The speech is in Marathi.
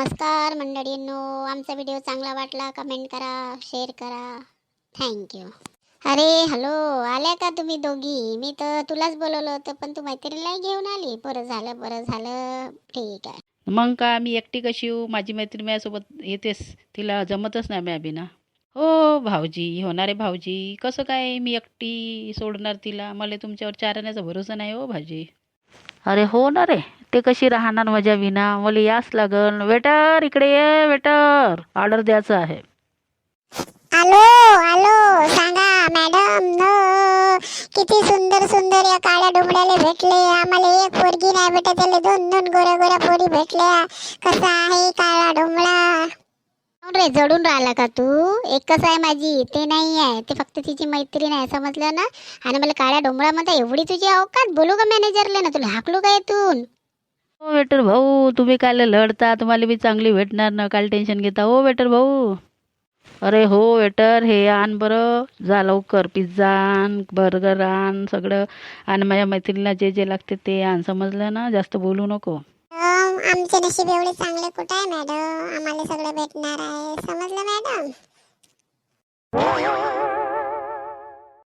नमस्कार मंडळींनो, आमचा व्हिडिओ चांगला वाटला कमेंट करा, शेअर करा. थँक्यू. अरे हॅलो, आल्या का तुम्ही दोघी? मी तर तुलाच बोलवलं होतं पण तू मैत्रिणीला घेऊन आली. बरं झालं, ठीक आहे. मग का मी एकटी कशी येऊ? माझी मैत्रीण माझ्यासोबत येतेस, तिला जमतच नाही मॅ बिना. हो भाऊजी, होणारे भाऊजी, कसं काय मी एकटी सोडणार तिला? मला तुमच्यावर चारण्याचा भरोसा नाही हो भाजी. अरे हो ना रे, ते कशी राहणार माझ्या विना? मला याच लागल. वेटर इकडे ये, वेटर ऑर्डर द्यायचं आहे. आलो आलो, सांगा मॅडम. किती सुंदर सुंदर या काळ्या डोंबड्याला भेटले. आम्हाला एक पोरगी नाही भेटत, त्याला दोन दोन गोऱ्या गोऱ्या पोरी भेटल्या. कसा आहे काळा डोंबळा? रे जडून राहिला का तू? एकच आहे माझी, ते नाही आहे, ते फक्त तिची मैत्रीण आहे, समजलं ना? आणि मला काळ्या डोंबळामध्ये एवढी तुझी अवकात? बोलू का मॅनेजरला? ना तुला हाकलू का इथून? हो वेटर भाऊ, तुम्ही काय लढता? तुम्हाला बी चांगली भेटणार ना, काय टेन्शन घेता हो वेटर भाऊ? अरे हो वेटर, हे आण बरं, जा लवकर. पिझ्झा आण, बर्गर आण, सगळं आण. माझ्या मैत्रिणीला जे जे लागते ते आण, समजलं ना? जास्त बोलू नको. आमचे नशीब एवढे चांगले कुठे आहे मॅडम? आम्हाला सगळं भेटणार आहे, समजलं मॅडम?